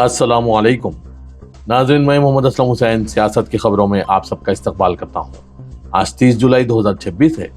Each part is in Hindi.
अस्सलामुअलैकुम नाज़रीन, मैं मोहम्मद असलम हुसैन सियासत की खबरों में आप सबका इस्तकबाल करता हूँ। आज 30 जुलाई 2026 है।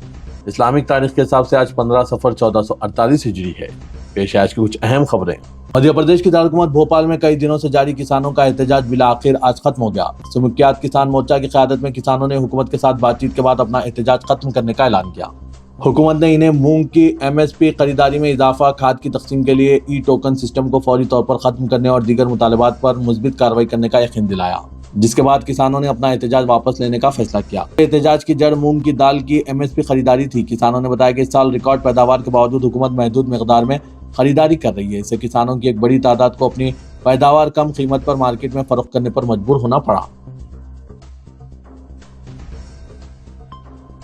इस्लामिक तारीख के हिसाब से आज 15 सफर 1448 हिजरी है। पेश है आज की कुछ अहम खबरें। मध्य प्रदेश की दारकूमत भोपाल में कई दिनों से जारी किसानों का एहतजाज बिला आखिर आज खत्म हो गया। सुमुखियात किसान मोर्चा की क़यादत में किसानों ने हुकूमत के साथ बातचीत के बाद अपना एहतजाज खत्म करने का ऐलान किया। हुकूमत ने इन्हें मूंग की MSP खरीदारी में इजाफा, खाद की तकसीम के लिए टोकन सिस्टम को फौरी तौर पर खत्म करने और दीगर मुतालबात पर मुस्बित कार्रवाई करने का यकीन दिलाया, जिसके बाद किसानों ने अपना एहतजाज वापस लेने का फैसला किया। एहतजाज की जड़ मूंग की दाल की MSP खरीदारी थी। किसानों ने बताया कि इस साल रिकॉर्ड पैदावार के बावजूद हुकूमत महदूद मकदार में खरीदारी कर रही है। इससे किसानों की एक बड़ी तादाद को अपनी पैदावार कम कीमत पर मार्केट में फरोख्त करने पर मजबूर होना पड़ा।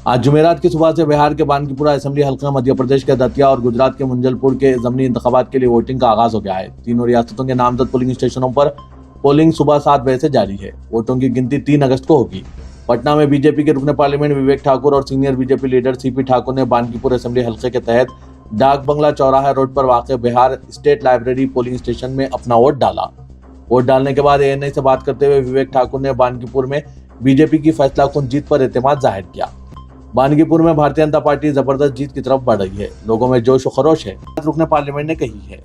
आज जुमेरात की सुबह से बिहार के बानकीपुरा असेंबली हल्का, मध्य प्रदेश के दतिया और गुजरात के मुंजलपुर के ज़मीनी इंतखाबात के लिए वोटिंग का आगाज हो गया है। तीनों रियासतों के नामजद पोलिंग स्टेशनों पर पोलिंग सुबह 7 बजे से जारी है। वोटों की गिनती 3 अगस्त को होगी। पटना में बीजेपी के रुकने पार्लियामेंट विवेक ठाकुर और senior BJP leader CP Thakur ने बानकीपुर असेंबली हल्के के तहत डाक बंगला चौराहा रोड पर वाक़ Bihar state library polling station में अपना वोट डाला। वोट डालने के बाद ANI से बात करते हुए विवेक ठाकुर ने बानकीपुर में बीजेपी की फैसलाकुन जीत पर एतमाद जाहिर किया। बानकीपुर में भारतीय जनता पार्टी जबरदस्त जीत की तरफ बढ़ रही है। लोगों में जोश और खरोश है, रुकने पार्लियामेंट ने कही है।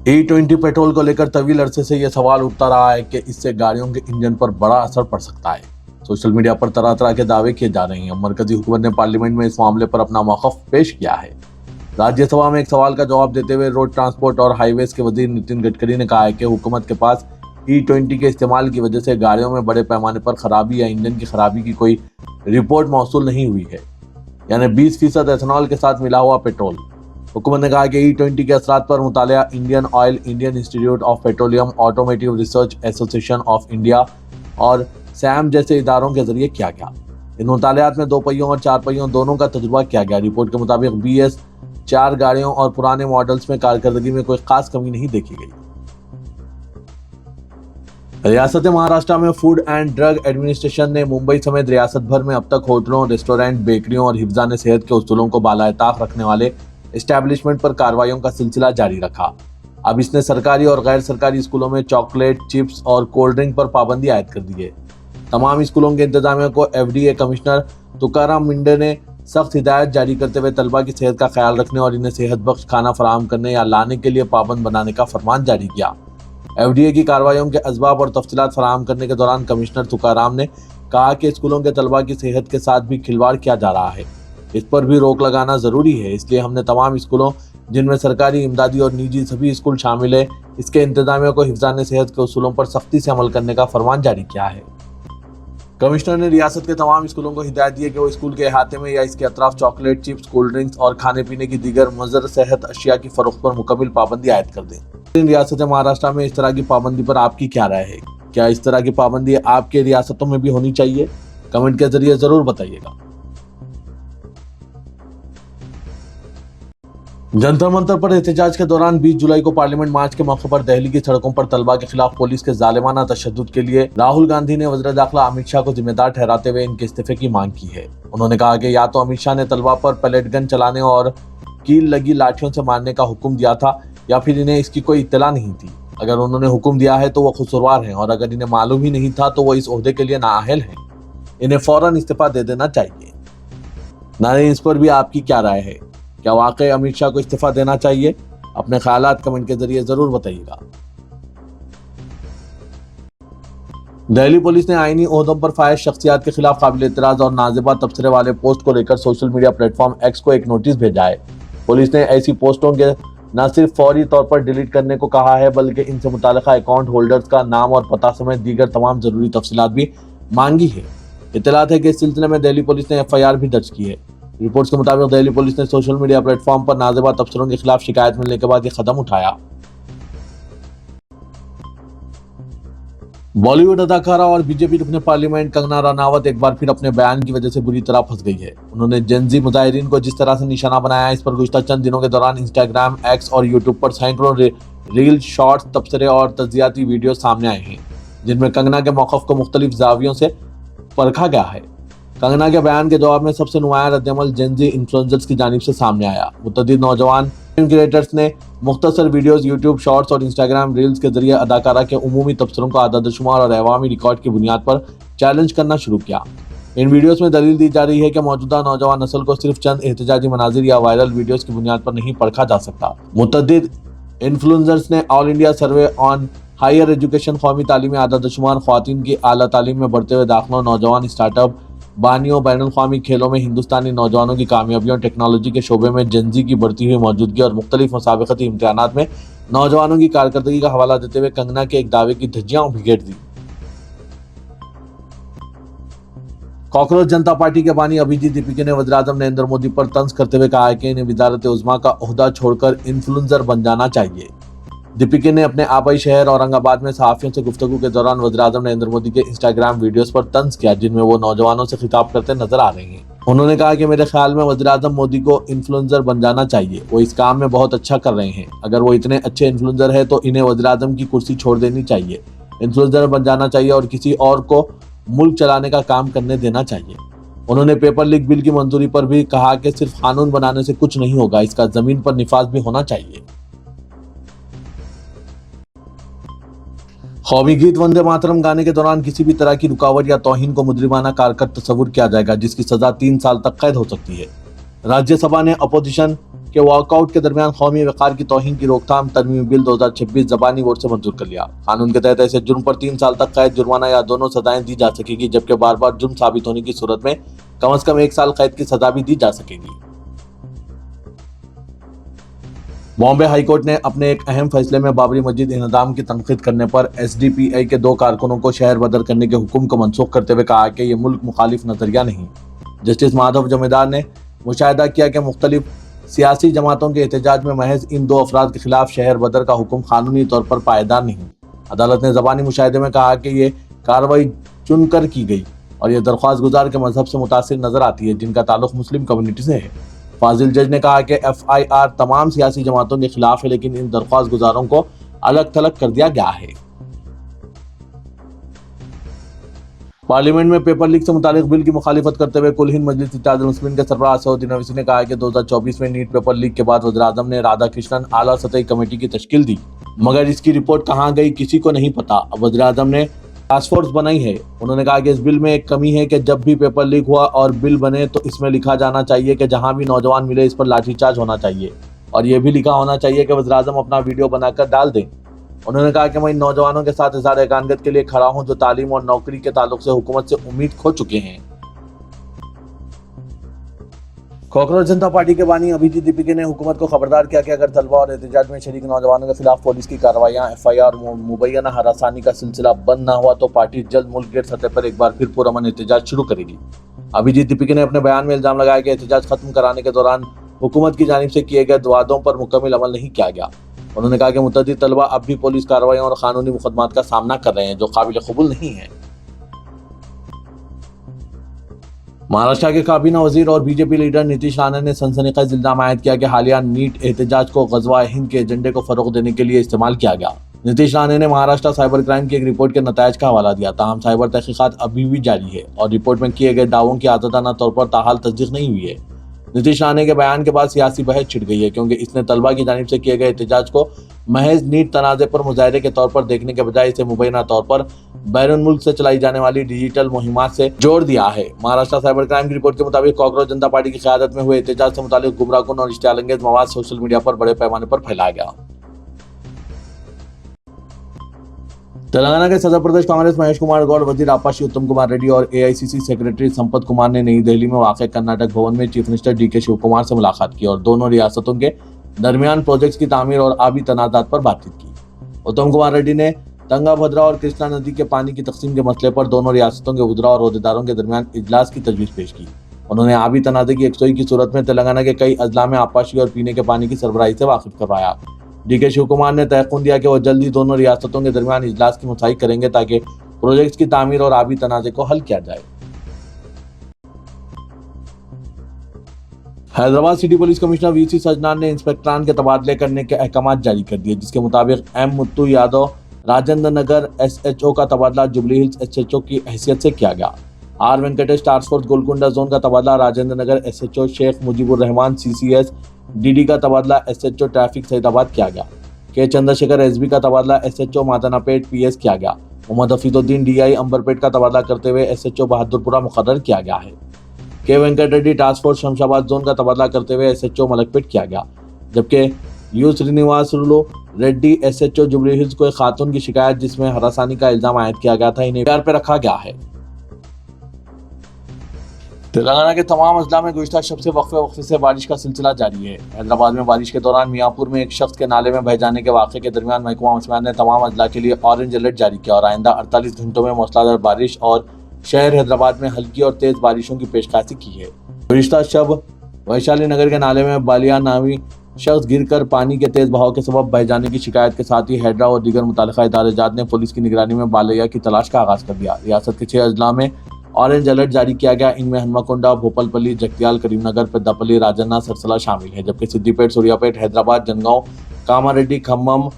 E20 पेट्रोल को लेकर तवील अरसे से यह सवाल उठता रहा है कि इससे गाड़ियों के इंजन पर बड़ा असर पड़ सकता है। सोशल मीडिया पर तरह तरह के दावे किए जा रहे हैं। मरकजी हुकूमत ने पार्लियामेंट में इस मामले पर अपना मौक़िफ़ पेश किया है। राज्यसभा में एक सवाल का जवाब देते हुए रोड ट्रांसपोर्ट और हाईवेज के वजीर नितिन गडकरी ने कहा है कि हुकूमत के पास E20 के इस्तेमाल की वजह से गाड़ियों में बड़े पैमाने पर खराबी या इंजन की खराबी की कोई रिपोर्ट मौसूल नहीं हुई है, यानी 20% एथेनॉल के साथ मिला हुआ पेट्रोल। हुकूमत ने कहा कि E20 के असरात पर मुतालिया Indian oil, Indian institute of petroleum, automotive research association of India और SAM जैसे इदारों के जरिए किया गया। इन मुतालियात में 2 पहियों और 4 पहियों दोनों का तजुर्बा किया गया। रिपोर्ट के मुताबिक BS4 गाड़ियों और पुराने मॉडल्स में कारकर्दगी में कोई खास कमी नहीं देखी गई। रियासत महाराष्ट्र में फूड एंड ड्रग एडमिनिस्ट्रेशन ने मुंबई समेत रियासत भर में अब तक होटलों, रेस्टोरेंट, बेकरियों और हिफ्ज़ान सेहत के उसूलों को बालाएताक रखने वाले एस्टैब्लिशमेंट पर कार्रवाइयों का सिलसिला जारी रखा। अब इसने सरकारी और गैर सरकारी स्कूलों में चॉकलेट, चिप्स और कोल्ड ड्रिंक पर पाबंदी आयद कर दी है। तमाम स्कूलों के इंतजामिया को FDA कमिश्नर तुकाराम मिंडे ने सख्त हिदायत जारी करते हुए तलबा की सेहत का ख्याल रखने और इन्हें सेहत बख्श खाना फराहम करने या लाने के लिए पाबंद बनाने का फरमान जारी किया। FDA की कार्रवाइयों के असबाब और तफसीलात फराहम करने के दौरान कमिश्नर तुकाराम ने कहा कि स्कूलों के तलबा की सेहत के साथ भी खिलवाड़ किया जा रहा है। इस पर भी रोक लगाना जरूरी है। इसलिए हमने तमाम स्कूलों, जिनमें सरकारी, इमदादी और निजी सभी स्कूल शामिल है, इसके इंतजामिया को हिफ्ज़ान सेहत के उसूलों पर सख्ती से अमल करने का फरमान जारी किया है। कमिश्नर ने रियासत के तमाम स्कूलों को हिदायत दी है कि वो स्कूल के अहाते में या इसके अतराफ चॉकलेट, चिप्स, कोल्ड ड्रिंक्स और खाने पीने की दीगर मुज़र सेहत अशिया की फरोख्त पर मुकम्मल पाबंदी आयद कर दें। रियासत महाराष्ट्र में इस तरह की पाबंदी पर आपकी क्या राय है? क्या इस तरह की पाबंदी आपके रियासतों में भी होनी चाहिए? कमेंट के जरिए जरूर बताइएगा। जंतर मंतर पर एहतजाज के दौरान 20 जुलाई को पार्लियामेंट मार्च के मौके पर दिल्ली की सड़कों पर तलबा के खिलाफ पुलिस के जालिमाना तशद्दुद के लिए राहुल गांधी ने वज़ीर दाखिला अमित शाह को जिम्मेदार ठहराते हुए इनके इस्तीफे की मांग की है। उन्होंने कहा कि या तो अमित शाह ने तलबा पर पैलेट गन चलाने और कील लगी लाठियों से मारने का हुक्म दिया था, या फिर इन्हें इसकी कोई इत्तला नहीं थी। अगर उन्होंने हुक्म दिया है तो वो कसूरवार हैं, और अगर इन्हें मालूम ही नहीं था तो वो इस ओहदे के लिए नाअहल हैं। इन्हें फौरन इस्तीफा दे देना चाहिए। नाज़रीन, इस पर भी आपकी क्या राय है? क्या वाकई अमित शाह को इस्तीफा देना चाहिए? अपने ख्यालात कमेंट के जरिए जरूर बताइएगा। दिल्ली पुलिस ने आईनी ओहदों पर फायज शख्सियात के खिलाफ काबिल एतराज और नाज़िबा तबसरे वाले पोस्ट को लेकर सोशल मीडिया प्लेटफॉर्म X को एक नोटिस भेजा है। पुलिस ने ऐसी पोस्टों के न सिर्फ फौरी तौर पर डिलीट करने को कहा है, बल्कि इनसे मुताल्लिका अकाउंट होल्डर्स का नाम और पता समेत दीगर तमाम जरूरी तफसीलात भी मांगी है। इत्तलात है कि इस सिलसिले में दिल्ली पुलिस ने FIR भी दर्ज की है। रिपोर्ट्स के मुताबिक दिल्ली पुलिस ने सोशल मीडिया प्लेटफॉर्म पर नाज़िबा तबसरों के खिलाफ शिकायत मिलने के बाद यह कदम उठाया। बॉलीवुड अदाकारा और बीजेपी रुकने पार्लियामेंट कंगना रनावत एक बार फिर अपने बयान की वजह से बुरी तरह फंस गई है। उन्होंने जेनजी मुजाहिरीन को जिस तरह से निशाना बनाया, इस पर गुज़िश्ता चंद दिनों के दौरान इंस्टाग्राम, X और यूट्यूब पर सैकड़ों रील, शॉर्ट्स, तबसरे और तज्जियाती वीडियो सामने आए हैं, जिनमें कंगना के मौक़िफ़ को मुख्तलिफ जावियों से परखा गया है। कंगना के बयान के जवाब में सबसे नुमायां रद्दअमल जेनजी इन्फ्लुएंसर्स की जानिब से सामने आया। मुतअद्दिद नौजवान क्रिएटर्स ने मुख्तसर वीडियोस, यूट्यूब शॉर्ट्स और इंस्टाग्राम रील्स के जरिए अदाकारा के उमूमी तबसरों को आदतशुमार और अवामी रिकॉर्ड की बुनियाद पर चैलेंज करना शुरू किया। इन वीडियोस में दलील दी जा रही है कि मौजूदा नौजवान नस्ल को सिर्फ चंद एहतजाजी मनाजिर या वायरल वीडियोस की बुनियाद पर नहीं परखा जा सकता। मुतअद्दिद इन्फ्लुएंसर्स ने all India survey on higher education कौमी तालीमी आदतशुमार ख्वातीन की आला तालीम में बढ़ते हुए दाखिलों, नौजवान स्टार्टअप बानियों, बैनुल अक़वामी खेलों में हिंदुस्तानी नौजवानों की कामयाबियों, टेक्नोलॉजी के शोबे में जेनजी की बढ़ती हुई मौजूदगी और मुख्तलिफ मुसाबिकती इम्तिहानात में नौजवानों की कारकर्दगी का हवाला देते हुए कंगना के एक दावे की धज्जियां बिखेर दी। कॉकरोच जनता पार्टी के बानी अभिजीत दीपिका ने वज़ीर-ए-आज़म नरेंद्र मोदी पर तंज करते हुए कहा है कि इन्हें वज़ारत उज़्मा का ओहदा छोड़कर इन्फ्लुएंसर बन जाना चाहिए। दीपिका ने अपने आबाई शहर औरंगाबाद में सहाफियों से गुफ्तगू के दौरान वज़ीर-ए-आज़म नरेंद्र मोदी के इंस्टाग्राम वीडियोस पर तंज किया, जिनमें वो नौजवानों से खिताब करते नजर आ रहे हैं। उन्होंने कहा कि मेरे ख्याल में वज़ीर-ए-आज़म मोदी को इन्फ्लुएंसर बन जाना चाहिए। वो इस काम में बहुत अच्छा कर रहे हैं। अगर वो इतने अच्छे इन्फ्लुएंसर है तो इन्हें वज़ीर-ए-आज़म की कुर्सी छोड़ देनी चाहिए, इन्फ्लुएंसर बन जाना चाहिए और किसी और को मुल्क चलाने का काम करने देना चाहिए। उन्होंने पेपर लीक बिल की मंजूरी पर भी कहा कि सिर्फ कानून बनाने से कुछ नहीं होगा, इसका जमीन पर निफाज भी होना चाहिए। कौमी गीत वंदे मातरम गाने के दौरान किसी भी तरह की रुकावट या तौहीन को मुजरिमाना कारकर तस्वुर किया जाएगा, जिसकी सजा 3 साल तक कैद हो सकती है। राज्यसभा ने अपोजिशन के वॉकआउट के दरमियान कौमी वक़ार की तौहीन की रोकथाम तरमीमी बिल 2026 ज़बानी वोट से मंजूर कर लिया। कानून के तहत ऐसे जुर्म पर 3 साल तक कैद, जुर्माना या दोनों सजाएं दी जा सकेगी, जबकि बार बार जुर्म साबित होने की सूरत में कम से कम 1 साल कैद की सजा भी दी जा सकेगी। बॉम्बे हाईकोर्ट ने अपने एक अहम फैसले में बाबरी मस्जिद इन्हदाम की तनकीद करने पर एसडीपीआई के 2 कारकुनों को शहर बदर करने के हुक्म को मनसूख करते हुए कहा कि यह मुल्क मुखालिफ नजरिया नहीं। जस्टिस माधव जमेदार ने मुशाहिदा किया कि मुख्तलिफ सियासी जमातों के एहतजाज में महज इन 2 अफराद के खिलाफ शहर बदर का हुक्म कानूनी तौर पर पायदार नहीं। अदालत ने ज़बानी मुशाहिदे में कहा कि ये कार्रवाई चुनकर की गई और यह दरख्वास्त गुजार के मजहब से मुतासिर नजर आती है, जिनका ताल्लुक मुस्लिम कम्युनिटी से है। फाजिल जज ने कहा कि एफआईआर तमाम सियासी जमातों के खिलाफ है, लेकिन इन दरख्वास्त गुजारों को अलग थलग कर दिया गया है। पार्लियामेंट में पेपर लीक से मुतालिक बिल की मुखालिफत करते हुए कुल हिंद मजलिस इत्तेहादुल मुस्लिमीन के सरबराह सऊदी नवीसी ने कहा कि 2024 में नीट पेपर लीक के बाद वज़ीर-ए-आज़म ने राधाकृष्णन आला सतही कमेटी की तश्कील दी, मगर इसकी रिपोर्ट कहाँ गई किसी को नहीं पता। अब वज़ीर-ए-आज़म ने टास्क फोर्स बनाई है। उन्होंने कहा कि इस बिल में एक कमी है कि जब भी पेपर लीक हुआ और बिल बने तो इसमें लिखा जाना चाहिए कि जहां भी नौजवान मिले इस पर लाठीचार्ज होना चाहिए और यह भी लिखा होना चाहिए कि वज़ीर-ए-आज़म अपना वीडियो बनाकर डाल दें। उन्होंने कहा कि मैं इन नौजवानों के साथ इज़हार एकानगत के लिए खड़ा हूं जो तालीम और नौकरी के ताल्लुक से हुकूमत से उम्मीद खो चुके हैं। कॉकरोच जनता पार्टी के बानी अभिजीत दीपिका ने हुकूमत को खबरदार किया कि अगर तलबा और एहतजाज में शरीक नौजवानों के खिलाफ पुलिस की कार्रवाइयाँ, एफआईआर और मुबैना हरासानी का सिलसिला बंद न हुआ तो पार्टी जल्द मुल्क गेट सतह पर एक बार फिर पुरअमन एहतजाज शुरू करेगी। अभिजीत दीपिका ने अपने बयान में इल्जाम लगाया कि एहतजाज खत्म कराने के दौरान हुकूमत की जानिब से किए गए वादों पर मुकम्मल अमल नहीं किया गया। उन्होंने कहा कि मुतअद्दिद तलबा अब भी पुलिस कार्रवाइयों और कानूनी मुकदमात का सामना कर रहे हैं जो काबिल कबूल नहीं है। महाराष्ट्र के काबीना वजीर और बीजेपी लीडर नीतीश राणे ने सनसनीखेज इल्जाम आयद किया कि हालिया नीट एहतजाज को गज़वा हिंद के एजेंडे को फरोग देने के लिए इस्तेमाल किया गया। नीतीश राणे ने महाराष्ट्र साइबर क्राइम की एक रिपोर्ट के नतायज का हवाला दिया, ताहम साइबर तहकीकात अभी भी जारी है और रिपोर्ट में किए गए दावों की आज़ादाना तौर पर ताहाल तस्दीक नहीं हुई है। नीतीश राणे के बयान के बाद सियासी बहस छिड़ गई है, क्योंकि इसने तलबा की जानिब से किए गए एहतजाज को महज नीट तनाज़े पर मुजाहरे के तौर पर देखने के बजाय इसे मुबैना तौर पर बैरून मुल्क से चलाई जाने वाली डिजिटल मुहिमात से जोड़ दिया है। महाराष्ट्र साइबर क्राइम की रिपोर्ट के मुताबिक कॉकरोच जनता पार्टी की क़यादत में हुए एहतजाज से मुतालिक गुमराहकुन और इश्तियालंगेज मवाद सोशल मीडिया पर बड़े पैमाने पर फैलाया गया। तेलंगाना के सदर प्रदेश कांग्रेस महेश कुमार गौड़, वजीर आपाशी उत्तम कुमार रेड्डी और एआईसीसी सेक्रेटरी संपत कुमार ने नई दिल्ली में वाक़ कर्नाटक भवन में चीफ मिनिस्टर डीके शिव कुमार से मुलाकात की और दोनों रियासतों के दरमियान प्रोजेक्ट्स की तामीर और आबी तनाज़ात पर बातचीत की। उत्तम कुमार रेड्डी ने तंगाभद्रा और कृष्णा नदी के पानी की तकसीम के मसले पर दोनों रियासतों के वज़रा और ओहदेदारों के दरमियान इजलास की तजवीज़ पेश की। उन्होंने आबी तनाज़े की यकसोई की सूरत में तेलंगाना के कई अजला में आपाशी और पीने के पानी की सरबराही से वाकिफ करवाया। डीके शिव कुमार ने तयक़ुन दिया कि वह जल्द ही दोनों रियासतों के दरमियान इजलास की मुसाई करेंगे ताकि प्रोजेक्ट्स की तामीर और आबी तनाज़े को हल किया जाए। Hyderabad city police commissioner VC Sajjanar ने इंस्पेक्टरान के तबादले करने के अहकाम जारी कर दिए, जिसके मुताबिक एम मुत्तू यादव राजेंद्र नगर एसएचओ का तबादला जुबली हिल्स एसएचओ की हैसियत से किया गया। R Venkatesh task force Golconda zone का तबादला Rajendra Nagar SHO Sheikh Mujibur Rahman CCS DD का तबादला एसएचओ ट्रैफिक सैदाबाद किया गया। के चंद्रशेखर एसबी का तबादला एसएचओ मादनापेट पीएस किया गया। मोहम्मद हफीजुद्दीन डीआई अंबरपेट का तबादला करते हुए एसएचओ बहादुरपुरा मुकर्रर किया गया है। के Venkat Reddy task force Shamshabad zone का तबादला करते हुए एसएचओ मलकपेट किया गया, जबकि यू श्रीनिवासुलु रेड्डी एसएचओ जुबली हिल्स को एक खातून की शिकायत जिसमें हरासानी का इल्जाम आयद किया गया था, इन्हें एफआईआर पे रखा गया है। तेलंगाना के तमाम अजला में गुज़िश्ता शब से वक्फे से बारिश का सिलसिला जारी है। हैदराबाद में बारिश के दौरान मियाँपुर में एक शख्स के नाले में बह जाने के वाक़े के दरमियान महकमा मौसमियात ने तमाम अजला के लिए ऑरेंज अलर्ट जारी किया और आइंदा 48 घंटों में मूसलाधार बारिश और शहर हैदराबाद में हल्की और तेज़ बारिशों की पेशकशी की है। गुज़िश्ता शब वैशाली नगर के नाले में बालिया नामी शख्स गिरकर पानी के तेज बहाव के सबब बह जाने की शिकायत के साथ ही हैदरा और दीगर मुताल्लिका इदारे-जात ने पुलिस की निगरानी में बालिया की तलाश का आगाज कर दिया। रियासत के 6 अजला में ऑरेंज अलर्ट जारी किया गया। इनमें हनुमाकोंडा, भोपालपल्ली, जगतियाल, करीमनगर, पेद्दापल्ली, राजन्ना, सरसला शामिल है, जबकि सिद्दीपेट, सूर्यापेट, हैदराबाद, जनगांव, कामारेड्डी, खम्मम,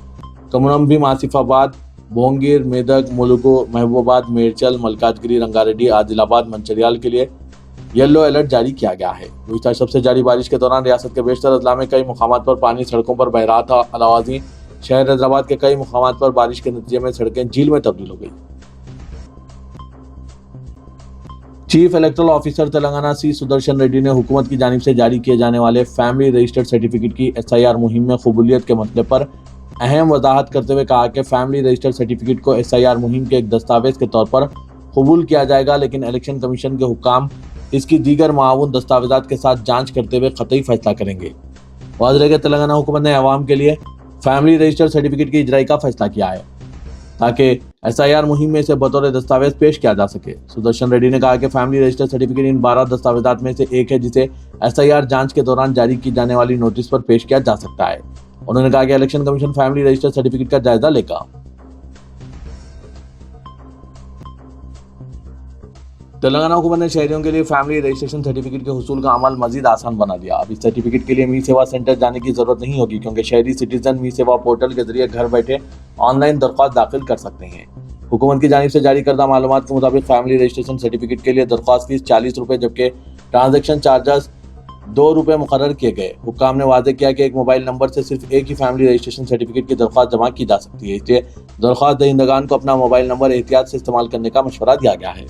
कमरंभीम, आसिफाबाद, भोंगीर, मेदक, मुलुगु, महबूबाबाद, मेरचल, मलकाजगिरी, रंगारेड्डी, आदिलाबाद, मंचरियाल के लिए येलो अलर्ट जारी किया गया है। गुज़िश्ता शब से जारी बारिश के दौरान रियासत के बेशतर अजला में कई मुकामात पर पानी सड़कों पर बह रहा था। अलावाजी शहर हैदराबाद के कई मुकामात पर बारिश के नतीजे में सड़कें झील में तब्दील हो गई। चीफ इलेक्टोरल ऑफिसर तेलंगाना सी सुदर्शन रेड्डी ने हुकूमत की जानिब से जारी किए जाने वाले फैमिली रजिस्टर्ड सर्टिफिकेट की एसआईआर मुहिम में कबूलियत के मसले पर अहम वजाहत करते हुए कहा कि फैमिली रजिस्टर्ड सर्टिफिकेट को एसआईआर मुहिम के एक दस्तावेज के तौर पर कबूल किया जाएगा, लेकिन इलेक्शन कमीशन के हुक्काम इसकी दीगर माऊन दस्तावेजात के साथ जांच करते हुए कतई फैसला करेंगे। वाज़ेह है कि तेलंगाना हुकूमत ने अवाम के लिए फैमिली रजिस्टर्ड सर्टिफिकेट की इजराई का फैसला किया है ताकि एसआईआर मुहिम में से बतौर दस्तावेज पेश किया जा सके। सुदर्शन रेड्डी ने कहा कि फैमिली रजिस्टर्ड सर्टिफिकेट इन 12 दस्तावेजात में से एक है जिसे एसआईआर जांच के दौरान जारी की जाने वाली नोटिस पर पेश किया जा सकता है। उन्होंने कहा कि election commission family registered certificate का जायजा लेगा। तेलंगाना हुकूमत ने शहरियों के लिए फैमिली रजिस्ट्रेशन सर्टिफिकेट के हुसूल का अमल मजीद आसान बना दिया। अब इस सर्टिफिकेट के लिए मी सेवा सेंटर जाने की जरूरत नहीं होगी, क्योंकि शहरी सिटीजन मी सेवा पोर्टल के जरिए घर बैठे ऑनलाइन दरख्वास्त दाखिल कर सकते हैं। हुकूमत की जानिब से जारी करदा मालूमात के मुताबिक फैमिली रजिस्ट्रेशन सर्टिफिकेट के लिए दरख्वास्त फीस 40 रुपये जबकि ट्रांजेक्शन चार्जेस 2 रुपये मुकर्रर किए गए। हुक्काम ने वाज़ेह किया कि एक मोबाइल नंबर से सिर्फ एक ही फैमिली रजिस्ट्रेशन सर्टिफिकेट की दरख्वास्त जमा की जा सकती है, इसलिए दरख्वास्त दहिंदगान को अपना मोबाइल नंबर एहतियात से इस्तेमाल करने का मशवरा दिया गया है।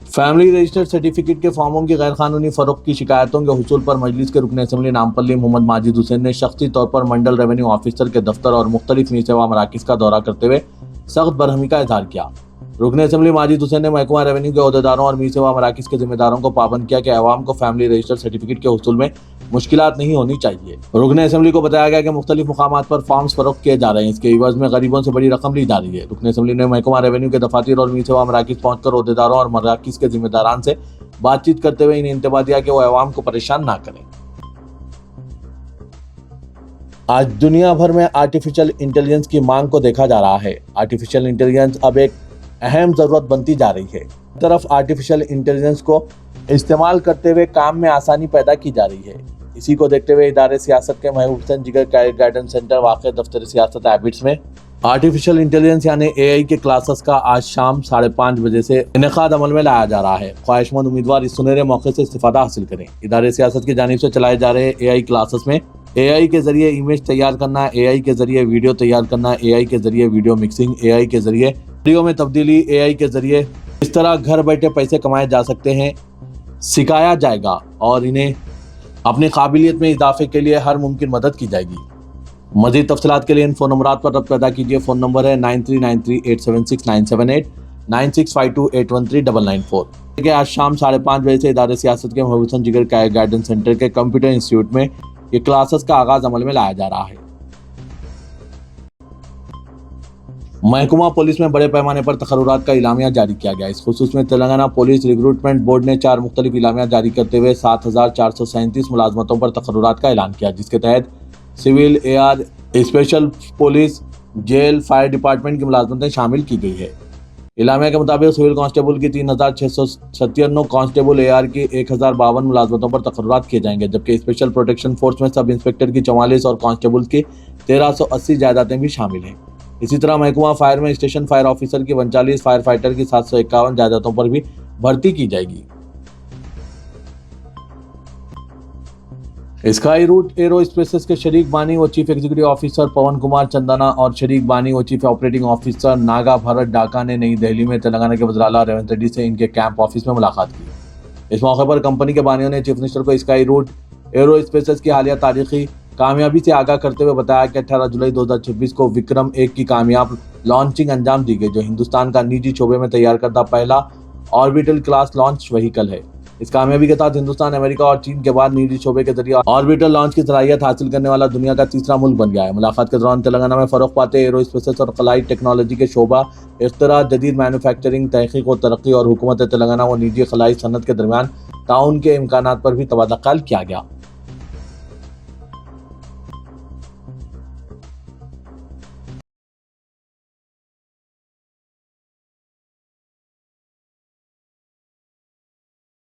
फैमिली रजिस्टर्ड सर्टिफिकेट के फॉर्मों की गैरकानूनी फरोख्त की शिकायतों के हुसूल पर मजलिस के रुकन असम्बली नामपल्ली मोहम्मद माजिद हुसैन ने शख्सी तौर पर मंडल रेवेन्यू ऑफिसर के दफ्तर और मुख्तलिफ मी सेवा मराकिज़ का दौरा करते हुए सख्त बरहमी का इजहार किया। रुकन असम्बली माजिद हुसैन ने महकमा रेवेन्यू के अहदेदारों और मी सेवा मराकिज़ के जिम्मेदारों को पाबंद किया कि अवाम को फैमिली रजिस्टर्ड सर्टिफिकेट के हुसूल में मुश्किलात नहीं होनी चाहिए। रुकन असम्बली को बताया गया कि मुख्तलिफ मुकामात पर फॉर्म्स फरोख्त किए जा रहे हैं, इसके इवज में गरीबों से बड़ी रकम ली जा रही है। रुकन असम्बली ने महकमा रेवेन्यू के दफातर और मी सेवा मराकिज़ पहुंचकर अहदेदारों और मराकिज़ के जिम्मेदारान से बातचीत करते हुए इन्हें इंतबाह दिया कि वो अवाम को परेशान ना करें। आज दुनिया भर में आर्टिफिशियल इंटेलिजेंस की मांग को देखा जा रहा है। आर्टिफिशियल इंटेलिजेंस अब एक अहम जरूरत बनती जा रही है। तरफ आर्टिफिशियल इंटेलिजेंस को इस्तेमाल करते हुए काम में आसानी पैदा की जा रही है। इसी को देखते हुए इदारे सियासत के महबूब हुसैन जिगर कैरियर गाइडेंस सेंटर वाक़ दफ्तर सियासत हैबिट्स में आर्टिफिशियल इंटेलिजेंस यानी एआई के क्लासेस का आज शाम 5:30 बजे से इनेकाद अमल में लाया जा रहा है। ख्वाहिशमंद उम्मीदवार इस सुनहरे मौके से इस्तिफादा हासिल करें। इदारे सियासत की जानिब से चलाए जा रहे एआई क्लासेस में एआई के जरिए इमेज तैयार करना, एआई के जरिए वीडियो तैयार करना, एआई के जरिए वीडियो मिक्सिंग, एआई के जरिए वीडियो में तब्दीली, एआई के जरिए इस तरह घर बैठे पैसे कमाए जा सकते हैं सिखाया जाएगा और इन्हें अपनी काबिलियत में इजाफे के लिए हर मुमकिन मदद की जाएगी। मज़ीद तफसीलात के लिए इन फ़ोन नंबरात पर रब्त पैदा कीजिए। फ़ोन नंबर है 9393876978 9652813994। आज शाम 5:30 बजे से इदारे सियासत के महबूब हुसैन जिगर कैरियर गाइडेंस सेंटर के कंप्यूटर इंस्टीट्यूट में ये क्लासेस का आगाज अमल में लाया जा रहा है। महकमा पुलिस में बड़े पैमाने पर तकर्रुरात का इलामिया जारी किया गया। इस खुसूस में तेलंगाना पुलिस रिक्रूटमेंट बोर्ड ने 4 मुख्तलिफ इलामिया जारी करते हुए 7437 मुलाजमतों पर तकर्रुरात का ऐलान किया, जिसके तहत civil, AR, special police, jail, fire department की मुलाजमतें शामिल की गई है। इलामिया के मुताबिक सिविल कांस्टेबल की 3697 कांस्टेबल, एआर की 1052 मुलाजमतों पर तकर्रुरात किए जाएंगे, जबकि स्पेशल प्रोटेक्शन फोर्स में सब इंस्पेक्टर की 44 और कांस्टेबल की 1380 जायदादें भी शामिल हैं। इसी तरह महकमा फायर में स्टेशन फायर ऑफिसर की 39, फायर फाइटर की 751 जायदादों पर भी भर्ती की जाएगी। स्काई रूट एरो स्पेसेस के शरीक बानी व चीफ एग्जीक्यूटिव ऑफिसर पवन कुमार चंदना और शरीक बानी व chief operating officer Naga Bharat डाका ने नई दिल्ली में तेलंगाना के वज़ीर-ए-आला रेवंत रेड्डी से इनके कैंप ऑफिस में मुलाकात की। इस मौके पर कंपनी के बानियों ने चीफ मिनिस्टर को स्काई रूट एरो स्पेसेस की हालिया तारीखी कामयाबी से आगाह करते हुए बताया कि 18 जुलाई 2026 को विक्रम 1 की कामयाब लॉन्चिंग अंजाम दी गई, जो हिंदुस्तान का निजी शोबे में तैयार करता पहला ऑर्बिटल क्लास लॉन्च व्हीकल है। इस कामयाबी के साथ हिंदुस्तान, अमेरिका और चीन के बाद निजी शोबे के जरिए ऑर्बिटल लॉन्च की सलाहियत हासिल करने वाला दुनिया का तीसरा मुल्क बन गया है। मुलाकात के दौरान तेलंगाना में फरोग पाते एरो स्पेसेस और खलाई टेक्नोलॉजी के शोबा, इख्तिरा, जदीद मैन्युफैक्चरिंग, तहकीक और तरक्की और हुकूमत तेलंगाना व निजी खलाई सनत के दरमियान ताउन के इम्कानात पर भी तबादला ख्याल किया गया।